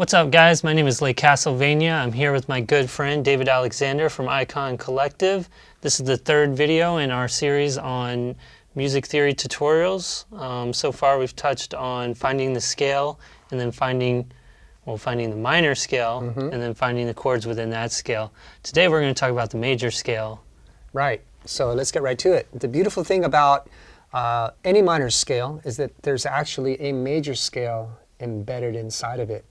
What's up, guys? My name is Lake Vania. I'm here with my good friend David Alexander from Icon Collective. This is the third video in our series on music theory tutorials. So far we've touched on finding the scale and then finding the minor scale and then finding the chords within that scale. Today we're going to talk about the major scale. Right. So let's get right to it. The beautiful thing about any minor scale is that there's actually a major scale embedded inside of it.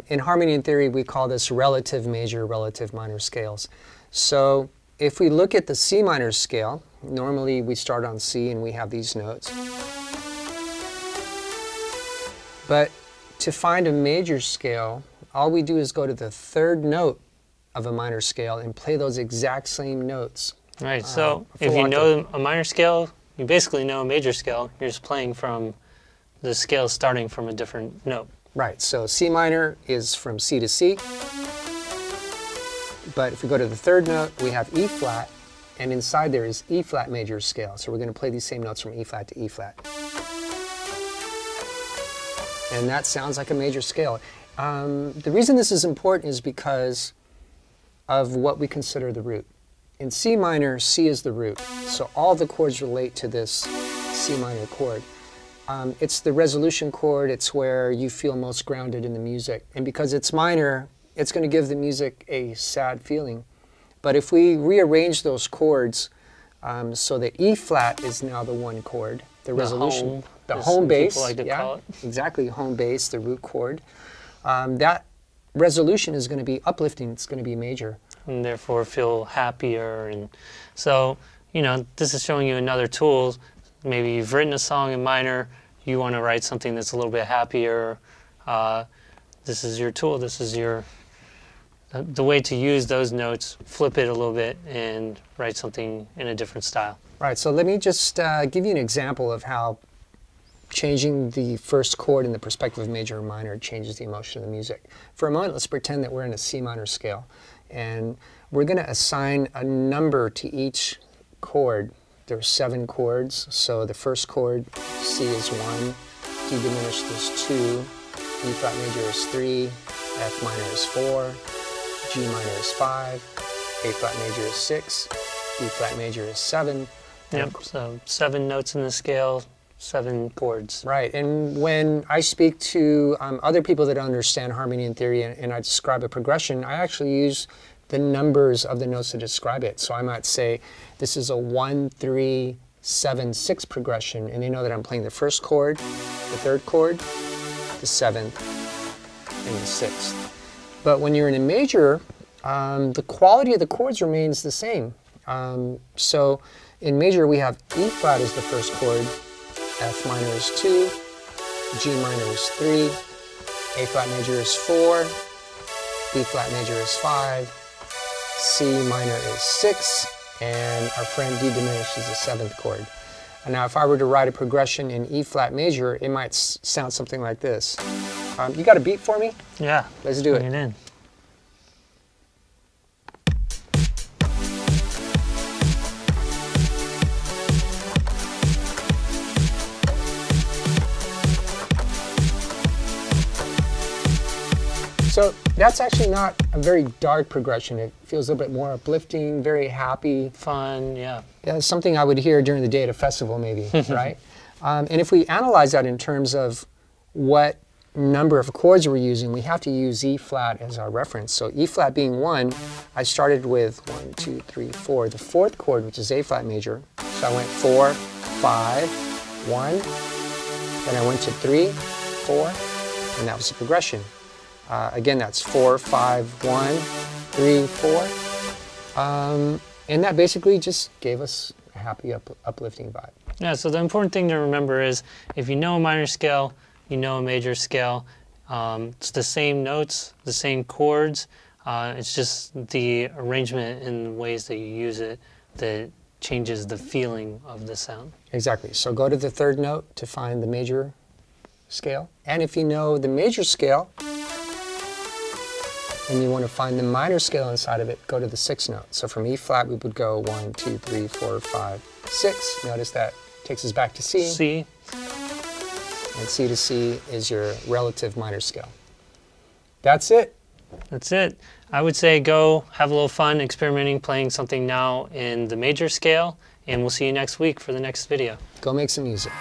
In harmony and theory, we call this relative major, relative minor scales. So if we look at the C minor scale, normally we start on C and we have these notes. But to find a major scale, all we do is go to the third note of a minor scale and play those exact same notes. Right, so if you know a minor scale, you basically know a major scale. You're just playing from the scale starting from a different note. Right, so C minor is from C to C, but if we go to the third note, we have E flat, and inside there is E flat major scale. So we're going to play these same notes from E flat to E flat. And that sounds like a major scale. The reason this is important is because of what we consider the root. In C minor, C is the root, so all the chords relate to this C minor chord. It's the resolution chord. It's where you feel most grounded in the music. And because it's minor, it's going to give the music a sad feeling. But if we rearrange those chords so that E flat is now the one chord, the resolution, the home bass, like to call it. Exactly, home bass, the root chord, that resolution is going to be uplifting. It's going to be major. And therefore feel happier. And so, you know, this is showing you another tool. Maybe you've written a song in minor, you want to write something that's a little bit happier. This is your tool. This is the way to use those notes, flip it a little bit and write something in a different style. Right, so let me just give you an example of how changing the first chord in the perspective of major or minor changes the emotion of the music. For a moment, let's pretend that we're in a C minor scale, and we're going to assign a number to each chord. There are 7 chords, so the first chord, C is 1, D diminished is 2, E flat major is 3, F minor is 4, G minor is 5, A flat major is 6, E flat major is 7. Yep, so 7 notes in the scale, 7 chords. Right, and when I speak to other people that understand harmony and theory and I describe a progression, I actually use the numbers of the notes to describe it. So I might say this is a 1, 3, 7, 6 progression, and they know that I'm playing the first chord, the third chord, the 7th, and the 6th. But when you're in a major, the quality of the chords remains the same. So in major we have E flat as the first chord, F minor is 2, G minor is 3, A flat major is 4, B flat major is 5, C minor is 6, and our friend D diminished is the 7th chord. And now if I were to write a progression in E flat major, it might sound something like this. You got a beat for me? Yeah. Let's do it. Bring it in. So that's actually not a very dark progression. It feels a little bit more uplifting, very happy. Fun, yeah. Yeah, it's something I would hear during the day at a festival maybe, right? And if we analyze that in terms of what number of chords we're using, we have to use E flat as our reference. So E flat being 1, I started with 1, 2, 3, 4. The 4th chord, which is A flat major. So I went 4, 5, 1. Then I went to 3, 4, and that was the progression. Again, that's 4, 5, 1, 3, 4. And that basically just gave us a happy, uplifting vibe. Yeah, so the important thing to remember is if you know a minor scale, you know a major scale. It's the same notes, the same chords. It's just the arrangement and the ways that you use it that changes the feeling of the sound. Exactly. So go to the third note to find the major scale. And if you know the major scale, and you want to find the minor scale inside of it, go to the 6th note. So from E flat, we would go 1, 2, 3, 4, 5, 6. Notice that takes us back to C. C. And C to C is your relative minor scale. That's it. That's it. I would say go have a little fun experimenting, playing something now in the major scale, and we'll see you next week for the next video. Go make some music.